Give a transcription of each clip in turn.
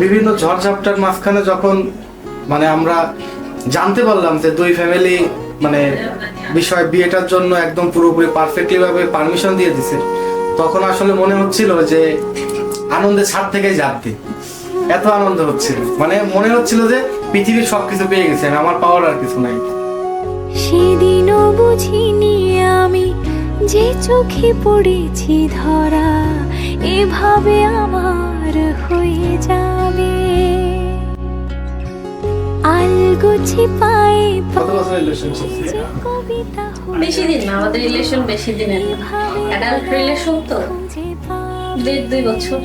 বিভিন্ন ঝড়ঝাপটার মাঝখানে যখন মানে আমরা জানতে পারলাম যে দুই ফ্যামিলি মানে বিষয় বিয়েটার জন্য একদম পুরোপুরি পারফেক্টলি ভাবে পারমিশন দিয়ে দিছে, তখন আসলে মনে হচ্ছিল যে আনন্দের ছাদ থেকেই যাবে, এত আনন্দ হচ্ছিল, মানে মনে হচ্ছিল যে পৃথিবীর সবকিছু পেয়ে গেছে, আমার পাওয়ার আর কিছু নাই। সেদিনও বুঝিনি আমি যে চোখে পড়েছি ধরা এভাবে আমার হয়ে যাবে। আলগোছি পায়ে কত বছর রিলেশনশিপ? কবিতা বেশি দিন না, আমাদের রিলেশন বেশি দিনের অ্যাডাল্ট রিলেশন তো 1.5-2 বছর।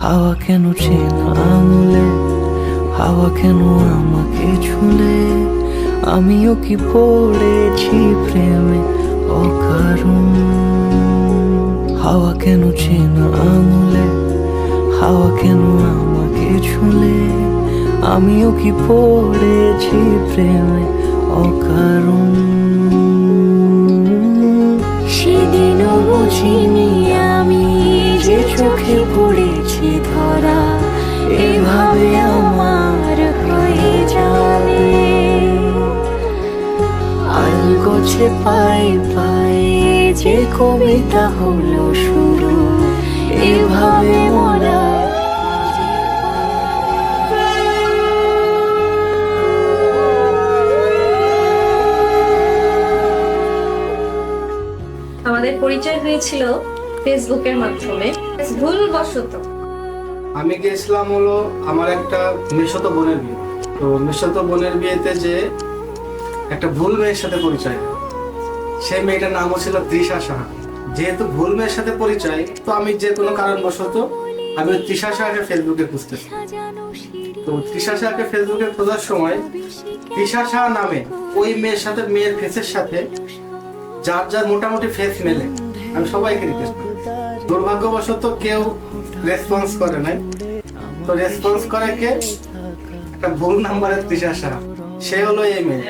হাওয়া কেন চেনা আঙুলে, হাওয়া কেন আমাকে ছুলে, আমিও কি পড়েছি প্রেমে অকারণ। হাওয়া কেন চেনা আঙুলে, হাওয়া কেন আমাকে ছুলে, আমিও কি পড়েছি প্রেমে অকারণ। সেদিনও বুঝিনি আমি যে চোখে পড়েছি ধরা এভাবে আমার হয়ে যাবে। আলগোছে পায়ে পায়ে যে কবিতা হলো শুরু এভাবে মরা। আমাদের পরিচয় হয়েছিল ফেসবুকের মাধ্যমে, ভুলবশত। আমি গিয়েছিলাম হলো আমার একটা মেশতো বোনের বিয়ে, তো মেশতো বোনের বিয়েতে যে একটা ভুল মেয়ের সাথে পরিচয়, সেই মেয়েটার নামও ছিল তৃষা সাহা। যেহেতু ভুল মেয়ের সাথে পরিচয়, তো আমি যে কোনো কারণবশত আমি ওই তৃষা সাহাকে ফেসবুকে খুঁজতেছি। তো তৃষা সাহাকে ফেসবুকে খোঁজার সময় তৃষা সাহা নামে ওই মেয়ের সাথে, মেয়ের ফেসের সাথে যার যার মোটামুটি ফেস মেলে, আমি সবাইকে রিকোয়েস্ট করি। দুর্ভাগ্যবশত কেউ রেসপন্স করে নাই। তো রেসপন্স করে কে? একটা ভুল নাম্বারের তৃষা সাহা, সে হলো এই মেয়ে।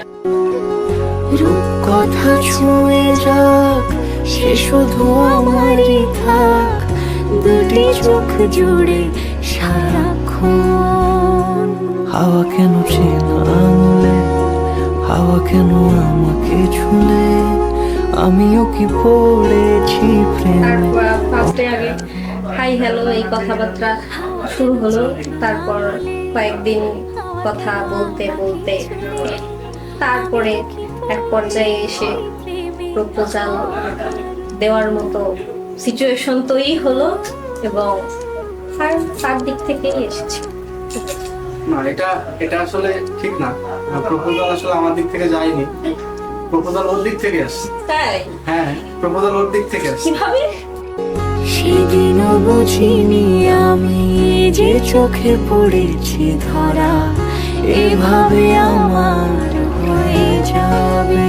রূপকথা ছুঁয়ে যাক সে শুধু আমারই থাক, দুটি চোখ জুড়ে সারাক্ষণ। হাওয়া কেন চেনা আঙুলে, হাওয়া কেন আমাকে ছুলে, আমিও কি পড়েছি প্রেমে। তারপর ফার্স্টে আগে হাই হ্যালো এই কথাবার্তা শুরু হলো, তারপর কয়েকদিন কথা বলতে বলতে তারপরে এক পর্যায়ে এসে প্রপোজাল দেওয়ার মতো সিচুয়েশন তৈরি হলো, এবং তার দিক থেকেই এসেছে। না, এটা আসলে ঠিক না। প্রপোজাল আসলে আমার দিক থেকে যায়নি, প্রপোজাল ওর দিক থেকে আসছে। তাই? হ্যাঁ, প্রপোজাল ওর দিক থেকে আসছে। কিভাবে? সেদিনও বুঝিনি আমি যে চোখে পড়েছি ধরা এভাবে আমার হয়ে যাবে।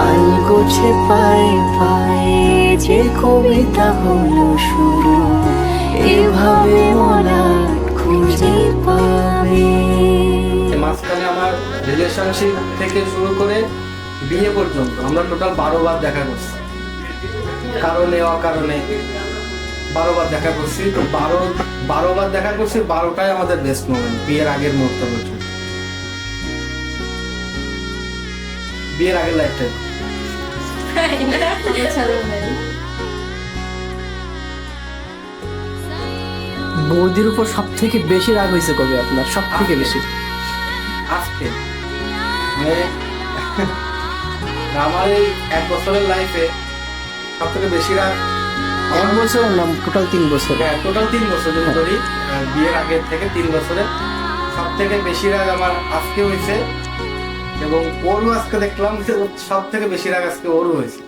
আলগোছে পায়ে পায়ে যে কবিতা হলো শুরু এভাবে মরা খুঁজে পাবে। মাঝখানে আমার রিলেশনশিপ থেকে শুরু করে বিয়ে পর্যন্ত আমরা টোটাল 12 বার দেখা করছি, কারণে অকারণে 12 বার দেখা করছি। তো 12 বার দেখা করছি, 12টাই আমাদের বেস্ট মোমেন্ট বিয়ের আগের মুহূর্ত পর্যন্ত, বিয়ের আগের লাইফটাই। বৌদির উপর সব থেকে বেশি রাগ হয়েছে কবে আপনার? সব থেকে বেশি আজকে মানে আমার এই 1 বছরের লাইফে সব থেকে বেশি রাগ 1 বছরের নাম টোটাল 3 বছর। হ্যাঁ, টোটাল 3 বছর যদি ধরি, বিয়ের আগের থেকে 3 বছরে সব থেকে বেশি রাগ আমার আজকে হয়েছে, এবং ওরও আজকে দেখলাম যে সব থেকে বেশি রাগ আজকে ওরও হয়েছে।